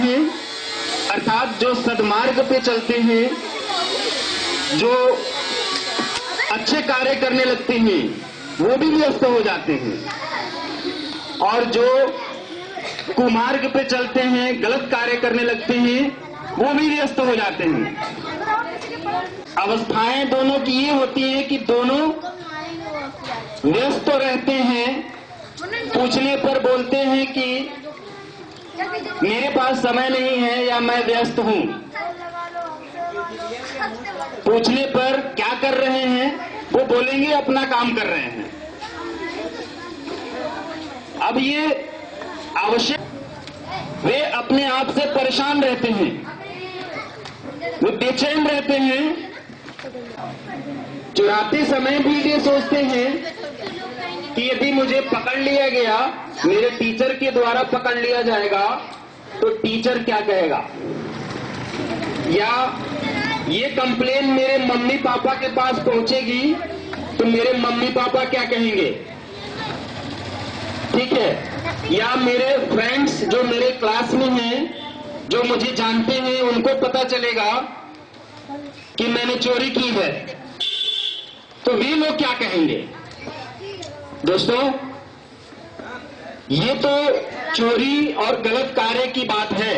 हैं, अर्थात जो सद्मार्ग पे चलते हैं, जो अच्छे कार्य करने लगते हैं, वो भी व्यस्त हो जाते हैं, और जो कुमार्ग पे चलते हैं, गलत कार्य करने लगते हैं, वो भी व्यस्त हो जाते हैं। अवस्थाएं दोनों की ये होती है कि दोनों व्यस्त तो रहते हैं, पूछने पर बोलते हैं कि मेरे पास समय नहीं है या मैं व्यस्त हूं। पूछने पर क्या कर रहे हैं, वो बोलेंगे अपना काम कर रहे हैं। अब ये आवश्यक, वे अपने आप से परेशान रहते हैं, वे बेचैन रहते हैं। चुराते समय भी ये सोचते हैं कि यदि मुझे पकड़ लिया गया, मेरे टीचर के द्वारा पकड़ लिया जाएगा, तो टीचर क्या कहेगा, या ये कंप्लेन मेरे मम्मी पापा के पास पहुंचेगी तो मेरे मम्मी पापा क्या कहेंगे, ठीक है, या मेरे फ्रेंड्स जो मेरे क्लास में हैं, जो मुझे जानते हैं, उनको पता चलेगा कि मैंने चोरी की है, तो वे लोग क्या कहेंगे। दोस्तों, ये तो चोरी और गलत कार्य की बात है,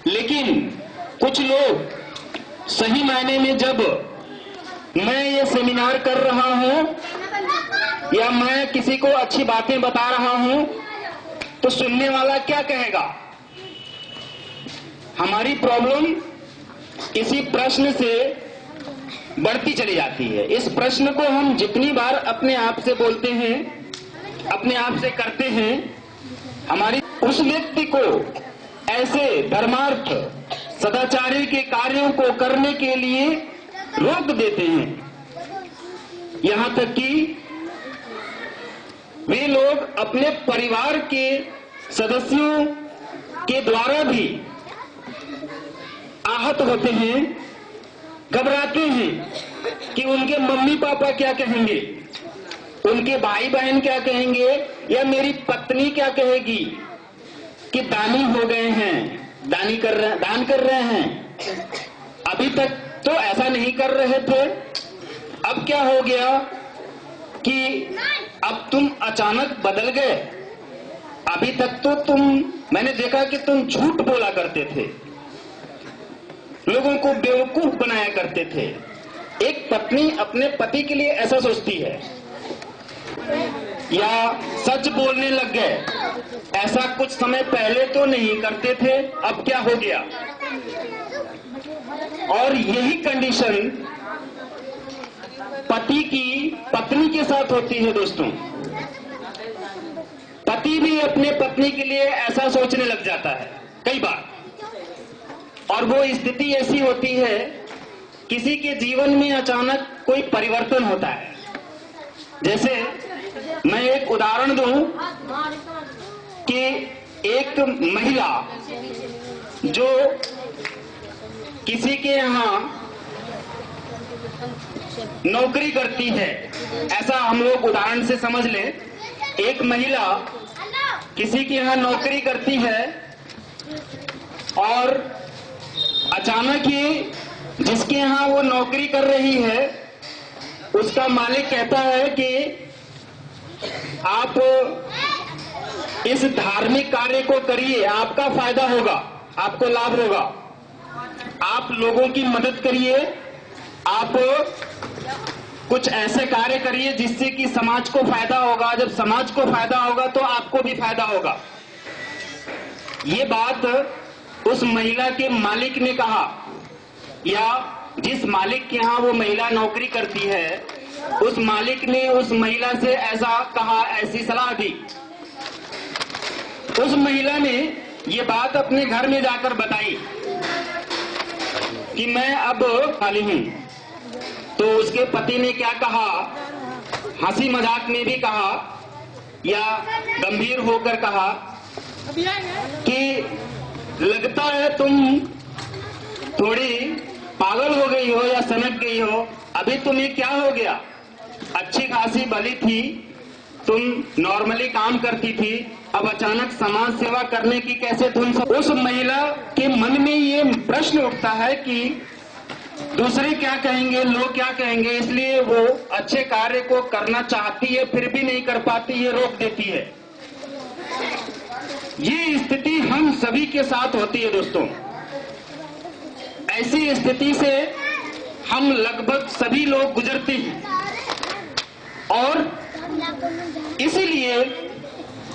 लेकिन कुछ लोग सही मायने में, जब मैं ये सेमिनार कर रहा हूं या मैं किसी को अच्छी बातें बता रहा हूं, तो सुनने वाला क्या कहेगा। हमारी प्रॉब्लम इसी प्रश्न से बढ़ती चली जाती है। इस प्रश्न को हम जितनी बार अपने आप से बोलते हैं, अपने आप से करते हैं, हमारी उस व्यक्ति को ऐसे धर्मार्थ सदाचारी के कार्यों को करने के लिए रोक देते हैं। यहां तक कि वे लोग अपने परिवार के सदस्यों के द्वारा भी आहत होते हैं, घबराते हैं कि उनके मम्मी पापा क्या कहेंगे, उनके भाई बहन क्या कहेंगे, या मेरी पत्नी क्या कहेगी कि दानी हो गए हैं, दान कर रहे हैं। अभी तक तो ऐसा नहीं कर रहे थे, अब क्या हो गया कि अब तुम अचानक बदल गए। अभी तक तो मैंने देखा कि तुम झूठ बोला करते थे, लोगों को बेवकूफ बनाया करते थे। एक पत्नी अपने पति के लिए ऐसा सोचती है, या सच बोलने लग गए, ऐसा कुछ समय पहले तो नहीं करते थे, अब क्या हो गया। और यही कंडीशन पति की पत्नी के साथ होती है। दोस्तों, पति भी अपने पत्नी के लिए ऐसा सोचने लग जाता है कई बार, और वो स्थिति ऐसी होती है, किसी के जीवन में अचानक कोई परिवर्तन होता है। जैसे मैं एक उदाहरण दूं कि एक महिला जो किसी के यहां नौकरी करती है, ऐसा हम लोग उदाहरण से समझ लें। एक महिला किसी के यहां नौकरी करती है और अचानक ही जिसके यहां वो नौकरी कर रही है, उसका मालिक कहता है कि आप इस धार्मिक कार्य को करिए, आपका फायदा होगा, आपको लाभ होगा, आप लोगों की मदद करिए, आप कुछ ऐसे कार्य करिए जिससे कि समाज को फायदा होगा। जब समाज को फायदा होगा तो आपको भी फायदा होगा। ये बात उस महिला के मालिक ने कहा, या जिस मालिक के यहां वो महिला नौकरी करती है, उस मालिक ने उस महिला से ऐसा कहा, ऐसी सलाह दी। उस महिला ने ये बात अपने घर में जाकर बताई कि मैं अब खाली हूं। तो उसके पति ने क्या कहा, हंसी मजाक में भी कहा या गंभीर होकर कहा कि लगता है तुम थोड़ी पागल हो गई हो या सनक गई हो, अभी तुम्हें क्या हो गया, अच्छी खासी भली थी तुम नॉर्मली काम करती थी, अब अचानक समाज सेवा करने की कैसे धुन? उस महिला के मन में ये प्रश्न उठता है कि दूसरे क्या कहेंगे, लोग क्या कहेंगे, इसलिए वो अच्छे कार्य को करना चाहती है, फिर भी नहीं कर पाती है, रोक देती है। ये स्थिति हम सभी के साथ होती है दोस्तों। ऐसी स्थिति से हम लगभग सभी लोग गुजरते हैं और इसीलिए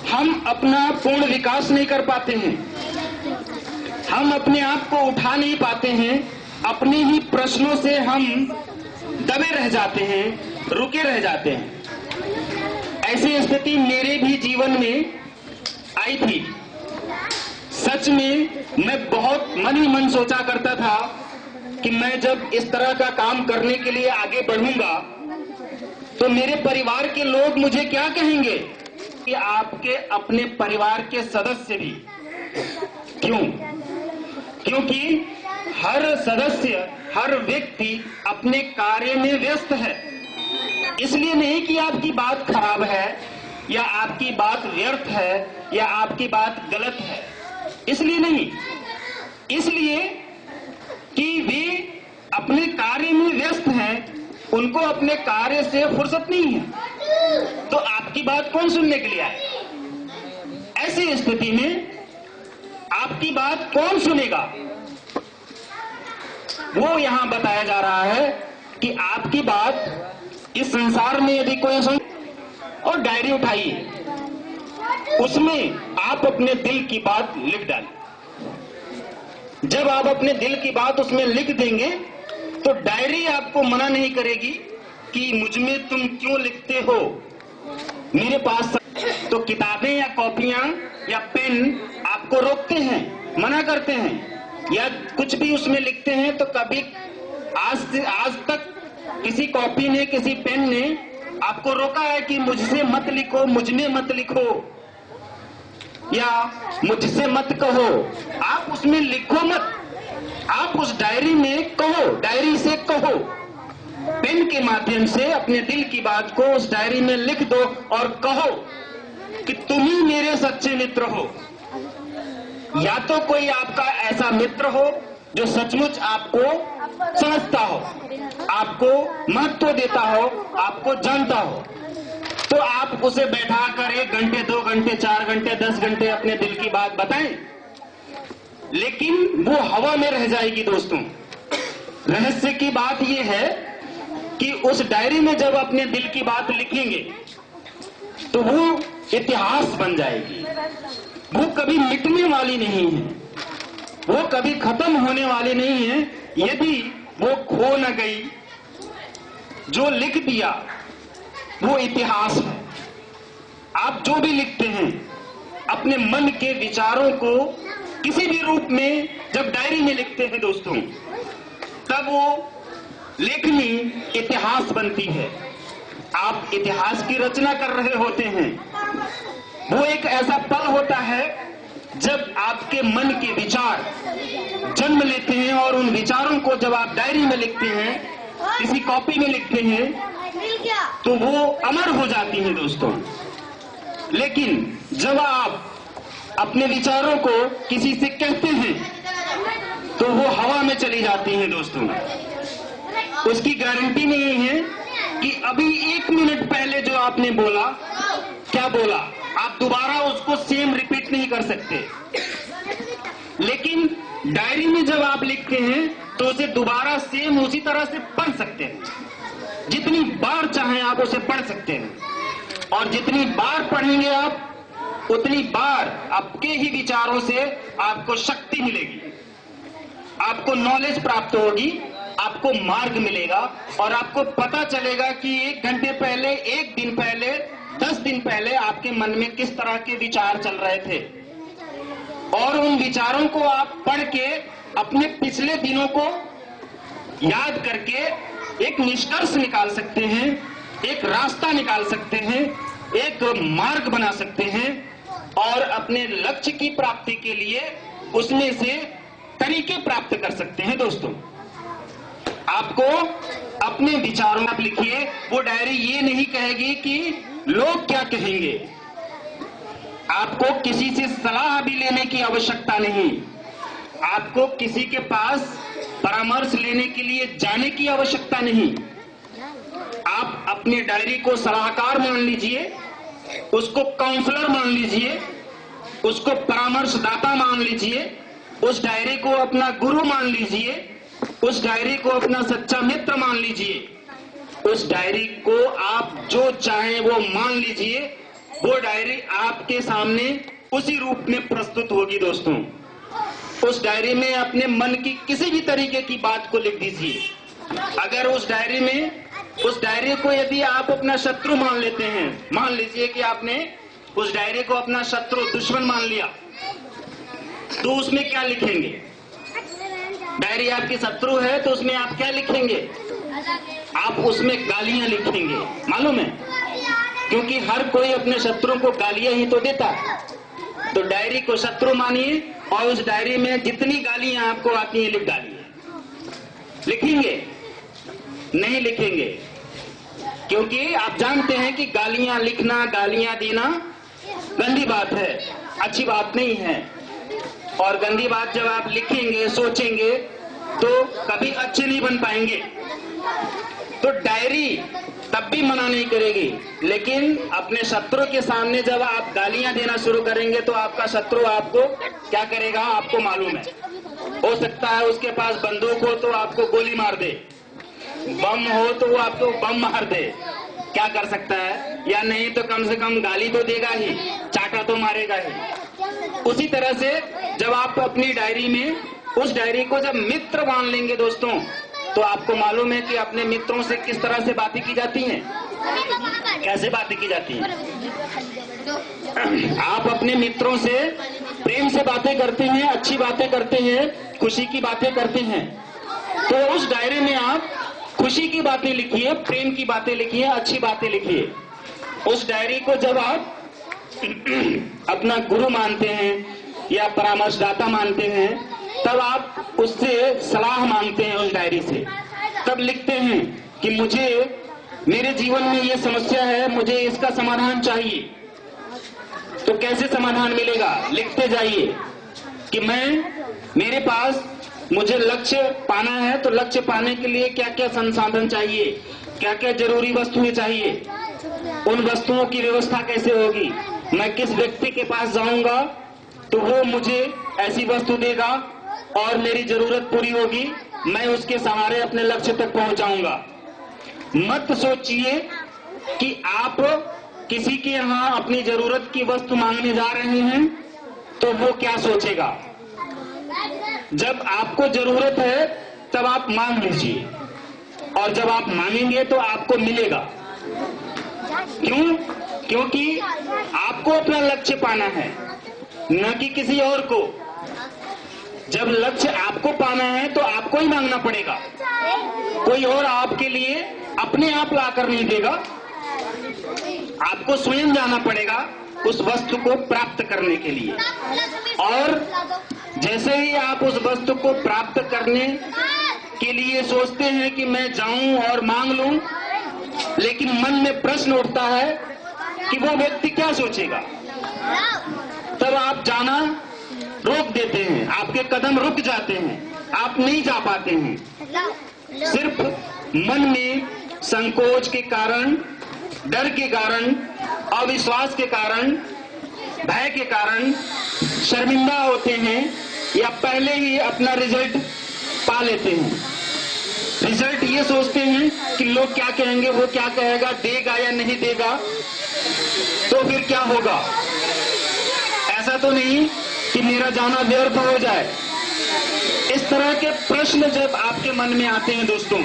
हम अपना पूर्ण विकास नहीं कर पाते हैं। हम अपने आप को उठा नहीं पाते हैं, अपने ही प्रश्नों से हम दबे रह जाते हैं, रुके रह जाते हैं। ऐसी स्थिति मेरे भी जीवन में आई थी। सच में मैं बहुत मन ही मन सोचा करता था कि मैं जब इस तरह का काम करने के लिए आगे बढ़ूंगा तो मेरे परिवार के लोग मुझे क्या कहेंगे, कि आपके अपने परिवार के सदस्य भी। क्यों? क्योंकि हर सदस्य, हर व्यक्ति अपने कार्य में व्यस्त है। इसलिए नहीं कि आपकी बात खराब है या आपकी बात व्यर्थ है या आपकी बात गलत है, इसलिए नहीं, इसलिए कि वे अपने कार्य में व्यस्त हैं, उनको अपने कार्य से फुर्सत नहीं है, तो आपकी बात कौन सुनने के लिए आए? ऐसी स्थिति में आपकी बात कौन सुनेगा? वो यहां बताया जा रहा है कि आपकी बात इस संसार में यदि कोई सुन, और डायरी उठाइए, उसमें आप अपने दिल की बात लिख डालें। जब आप अपने दिल की बात उसमें लिख देंगे तो डायरी आपको मना नहीं करेगी कि मुझ में तुम क्यों लिखते हो, मेरे पास तो किताबें या कॉपियां या पेन आपको रोकते हैं, मना करते हैं, या कुछ भी उसमें लिखते हैं तो कभी आज तक किसी कॉपी ने, किसी पेन ने आपको रोका है कि मुझसे मत लिखो, मुझ में मत लिखो या मुझसे मत कहो? आप उसमें लिखो मत, आप उस डायरी में कहो, डायरी से कहो, पेन के माध्यम से अपने दिल की बात को उस डायरी में लिख दो और कहो कि तुम ही मेरे सच्चे मित्र हो। या तो कोई आपका ऐसा मित्र हो जो सचमुच आपको समझता हो, आपको महत्व देता हो, आपको जानता हो, तो आप उसे बैठाकर 1 घंटे, 2 घंटे, 4 घंटे, 10 घंटे अपने दिल की बात बताएं, लेकिन वो हवा में रह जाएगी दोस्तों। रहस्य की बात यह है कि उस डायरी में जब अपने दिल की बात लिखेंगे तो वो इतिहास बन जाएगी, वो कभी मिटने वाली नहीं है, वो कभी खत्म होने वाली नहीं है। यदि वो खो न गई, जो लिख दिया वो इतिहास है। आप जो भी लिखते हैं अपने मन के विचारों को किसी भी रूप में जब डायरी में लिखते हैं दोस्तों, तब वो लेखनी इतिहास बनती है। आप इतिहास की रचना कर रहे होते हैं। वो एक ऐसा पल होता है जब आपके मन के विचार जन्म लेते हैं और उन विचारों को जब आप डायरी में लिखते हैं, किसी कॉपी में लिखते हैं, तो वो अमर हो जाती हैं दोस्तों। लेकिन जब आप अपने विचारों को किसी से कहते हैं तो वो हवा में चली जाती हैं दोस्तों। उसकी गारंटी नहीं है कि अभी 1 मिनट पहले जो आपने बोला, क्या बोला, आप दोबारा उसको सेम रिपीट नहीं कर सकते। लेकिन डायरी में जब आप लिखते हैं तो उसे दोबारा सेम उसी तरह से पढ़ सकते हैं। जितनी बार चाहें आप उसे पढ़ सकते हैं, और जितनी बार पढ़ेंगे आप उतनी बार आपके ही विचारों से आपको शक्ति मिलेगी, आपको नॉलेज प्राप्त होगी, आपको मार्ग मिलेगा और आपको पता चलेगा कि 1 घंटे पहले, 1 दिन पहले, 10 दिन पहले आपके मन में किस तरह के विचार चल रहे थे। और उन विचारों को आप पढ़ के अपने पिछले दिनों को याद करके एक निष्कर्ष निकाल सकते हैं, एक रास्ता निकाल सकते हैं, एक मार्ग बना सकते हैं और अपने लक्ष्य की प्राप्ति के लिए उसमें से तरीके प्राप्त कर सकते हैं दोस्तों। आपको अपने विचारों आप लिखिए। वो डायरी ये नहीं कहेगी कि लोग क्या कहेंगे। आपको किसी से सलाह भी लेने की आवश्यकता नहीं, आपको किसी के पास परामर्श लेने के लिए जाने की आवश्यकता नहीं। आप अपनी डायरी को सलाहकार मान लीजिए, उसको काउंसलर मान लीजिए, उसको परामर्शदाता मान लीजिए, उस डायरी को अपना गुरु मान लीजिए, उस डायरी को अपना सच्चा मित्र मान लीजिए। उस डायरी को आप जो चाहें वो मान लीजिए। वो डायरी आपके सामने उसी रूप में प्रस्तुत होगी दोस्तों। उस डायरी में अपने मन की किसी भी तरीके की बात को लिख दीजिए। अगर उस डायरी को यदि आप अपना शत्रु मान लेते हैं, मान लीजिए कि आपने उस डायरी को अपना शत्रु दुश्मन मान लिया, तो उसमें क्या लिखेंगे? डायरी आपकी शत्रु है तो उसमें आप क्या लिखेंगे? आप उसमें गालियां लिखेंगे, मालूम है? क्योंकि हर कोई अपने शत्रु को गालियां ही तो देता है। तो डायरी को शत्रु मानिए और उस डायरी में जितनी गालियां आपको आती हैं लिख डालिए। लिखेंगे? नहीं लिखेंगे, क्योंकि आप जानते हैं कि गालियां लिखना, गालियां देना गंदी बात है, अच्छी बात नहीं है। और गंदी बात जब आप लिखेंगे, सोचेंगे, तो कभी अच्छे नहीं बन पाएंगे। तो डायरी तब भी मना नहीं करेगी, लेकिन अपने शत्रु के सामने जब आप गालियां देना शुरू करेंगे तो आपका शत्रु आपको क्या करेगा आपको मालूम है। हो सकता है उसके पास बंदूक हो तो आपको गोली मार दे, बम हो तो वो आपको बम मार दे, क्या कर सकता है? या नहीं तो कम से कम गाली तो देगा ही, चाटा तो मारेगा ही। उसी तरह से जब आप अपनी डायरी में उस डायरी को जब मित्र मान लेंगे दोस्तों, तो आपको मालूम है कि अपने मित्रों से किस तरह से बातें की जाती हैं, कैसे बातें की जाती हैं। आप अपने मित्रों से प्रेम से बातें करते हैं, अच्छी बातें करते हैं, खुशी की बातें करते हैं। तो उस डायरी में आप खुशी की बातें लिखिए, प्रेम की बातें लिखिए, अच्छी बातें लिखिए। उस डायरी को जब आप अपना गुरु मानते हैं या परामर्शदाता मानते हैं, तब आप उससे सलाह मांगते हैं उस डायरी से। तब लिखते हैं कि मुझे मेरे जीवन में ये समस्या है, मुझे इसका समाधान चाहिए। तो कैसे समाधान मिलेगा? लिखते जाइए कि मेरे पास मुझे लक्ष्य पाना है, तो लक्ष्य पाने के लिए क्या क्या संसाधन चाहिए, क्या क्या जरूरी वस्तुएं चाहिए, उन वस्तुओं की व्यवस्था कैसे होगी, मैं किस व्यक्ति के पास जाऊंगा तो वो मुझे ऐसी वस्तु देगा और मेरी जरूरत पूरी होगी, मैं उसके सहारे अपने लक्ष्य तक पहुंच जाऊंगा। मत सोचिए कि आप किसी के यहाँ अपनी जरूरत की वस्तु मांगने जा रहे हैं तो वो क्या सोचेगा। जब आपको जरूरत है तब आप मांग लीजिए, और जब आप मांगेंगे तो आपको मिलेगा। क्यों? क्योंकि आपको अपना लक्ष्य पाना है, न कि किसी और को। जब लक्ष्य आपको पाना है तो आपको ही मांगना पड़ेगा, कोई और आपके लिए अपने आप लाकर नहीं देगा। आपको स्वयं जाना पड़ेगा उस वस्तु को प्राप्त करने के लिए। और जैसे ही आप उस वस्तु को प्राप्त करने के लिए सोचते हैं कि मैं जाऊं और मांग लूं, लेकिन मन में प्रश्न उठता है कि वो व्यक्ति क्या सोचेगा, तब आप जाना रोक देते हैं, आपके कदम रुक जाते हैं, आप नहीं जा पाते हैं। सिर्फ मन में संकोच के कारण, डर के कारण, अविश्वास के कारण, भय के कारण शर्मिंदा होते हैं या पहले ही अपना रिजल्ट पा लेते हैं। रिजल्ट ये सोचते हैं कि लोग क्या कहेंगे, वो क्या कहेगा, देगा या नहीं देगा, तो फिर क्या होगा। ऐसा तो नहीं कि मेरा जाना व्यर्थ हो जाए। इस तरह के प्रश्न जब आपके मन में आते हैं दोस्तों,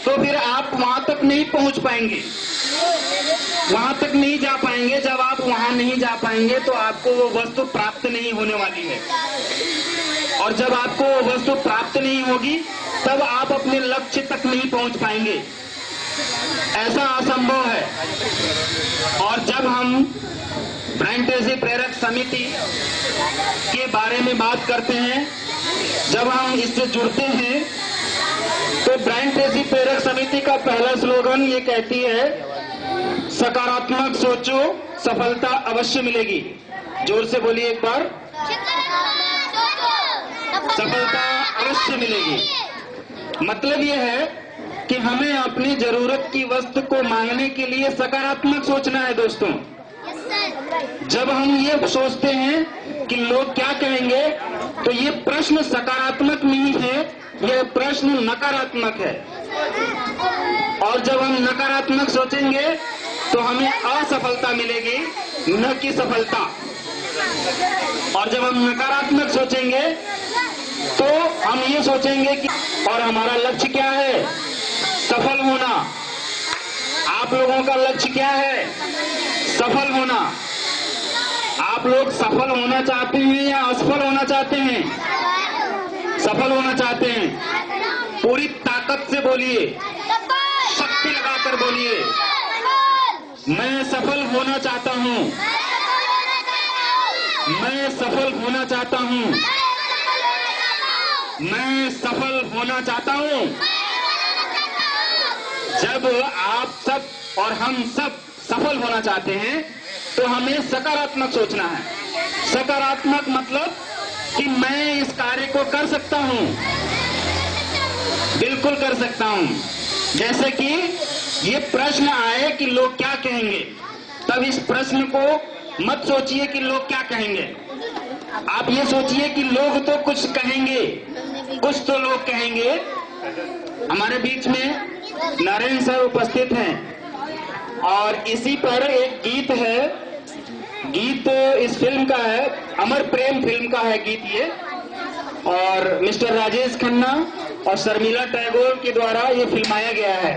तो फिर आप वहां तक नहीं पहुंच पाएंगे, वहां तक नहीं जा पाएंगे। जब आप वहां नहीं जा पाएंगे तो आपको वो वस्तु प्राप्त नहीं होने वाली है, और जब आपको वो वस्तु प्राप्त नहीं होगी तब आप अपने लक्ष्य तक नहीं पहुंच पाएंगे। ऐसा असंभव है। और जब हम ब्रांड-ट्रेसी प्रेरक समिति के बारे में बात करते हैं, जब हम इससे जुड़ते हैं, तो तो ब्रांड ट्रेसी प्रेरक समिति का पहला स्लोगन ये कहती है, सकारात्मक सोचो, सफलता अवश्य मिलेगी। जोर से बोलिए एक बार, सफलता अवश्य मिलेगी। मतलब ये है कि हमें अपनी जरूरत की वस्तु को मांगने के लिए सकारात्मक सोचना है दोस्तों। जब हम ये सोचते हैं कि लोग क्या कहेंगे, तो ये प्रश्न सकारात्मक नहीं है, यह प्रश्न नकारात्मक है। और जब हम नकारात्मक सोचेंगे तो हमें असफलता मिलेगी, न कि सफलता। और जब हम नकारात्मक सोचेंगे तो हम ये सोचेंगे कि और हमारा लक्ष्य क्या है, सफल होना। आप लोगों का लक्ष्य क्या है, सफल होना। आप लोग सफल होना चाहते हैं या असफल होना चाहते हैं? सफल होना चाहते हैं। पूरी ताकत से बोलिए, शक्ति लगाकर बोलिए, मैं सफल होना चाहता हूं, मैं सफल होना चाहता हूं, मैं सफल होना चाहता हूं। जब आप सब और हम सब सफल होना चाहते हैं तो हमें सकारात्मक सोचना है। सकारात्मक मतलब कि मैं इस कार्य को कर सकता हूं, बिल्कुल कर सकता हूं। जैसे कि ये प्रश्न आए कि लोग क्या कहेंगे, तब इस प्रश्न को मत सोचिए कि लोग क्या कहेंगे। आप ये सोचिए कि लोग तो कुछ कहेंगे, कुछ तो लोग कहेंगे। हमारे बीच में नारायण सर उपस्थित हैं और इसी पर एक गीत है। गीत इस फिल्म का है, अमर प्रेम फिल्म का है गीत ये, और मिस्टर राजेश खन्ना और शर्मिला टैगोर के द्वारा ये फिल्माया गया है।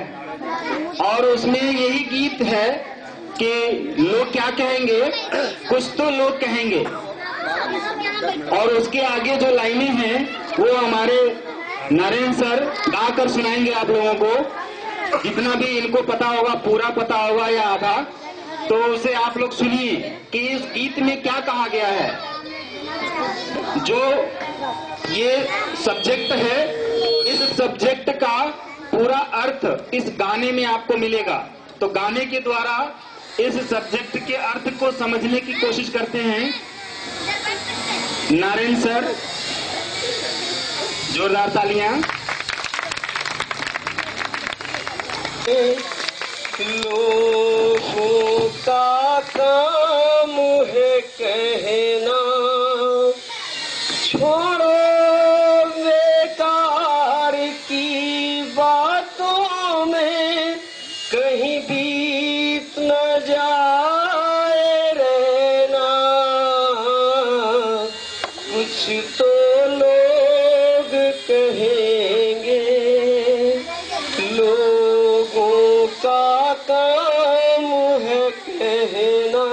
और उसमें यही गीत है कि लोग क्या कहेंगे, कुछ तो लोग कहेंगे। और उसके आगे जो लाइनें हैं वो हमारे नारायण सर गाकर सुनाएंगे आप लोगों को। जितना भी इनको पता होगा, पूरा पता होगा या आधा, तो उसे आप लोग सुनिए कि इस गीत में क्या कहा गया है। जो ये सब्जेक्ट है, इस सब्जेक्ट का पूरा अर्थ इस गाने में आपको मिलेगा। तो गाने के द्वारा इस सब्जेक्ट के अर्थ को समझने की कोशिश करते हैं नारायण सर। जोरदार तालियां। लोगों का काम है कहना, छोड़ो बेकार की बातों में, कहीं बीत न जाए रहना। कुछ तो लोग कहेंगे, लोगों का काम है कहना।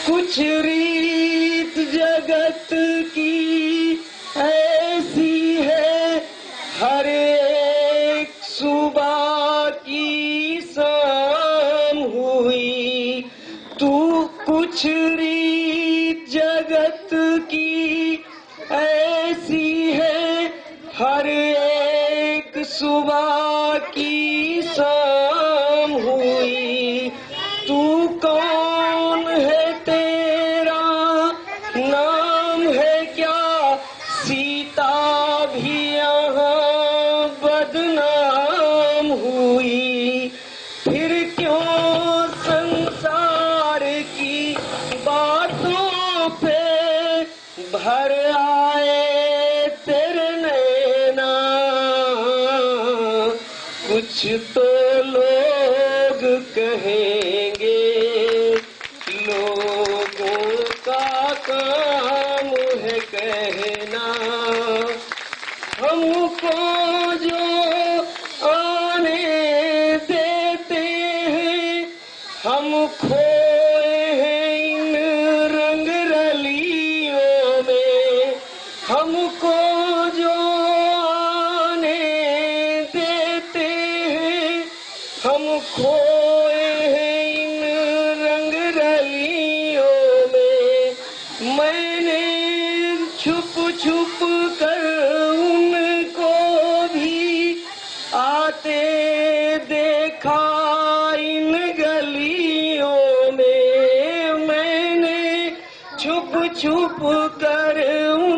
कुछ रीत जगत की ऐसी है, हर एक सुबह की शाम हुई। तू कुछ रीत जगत की ऐसी है, हर एक सुबह की शाम हुई। तू कौन है, तेरा नाम है क्या, सीता भी यहाँ बदनाम हुई। फिर क्यों संसार की बातों पे भर आए तेरे नैना। कुछ तो लोग कहेंगे, लोगों का काम है कहना। हमको जो आने देते हैं, हम खोए हैं इन रंग रलियों में। हमको जो आने देते हैं, हम खोए हैं इन रंग रलियों में। मैंने छुप छुप कर उनको भी पर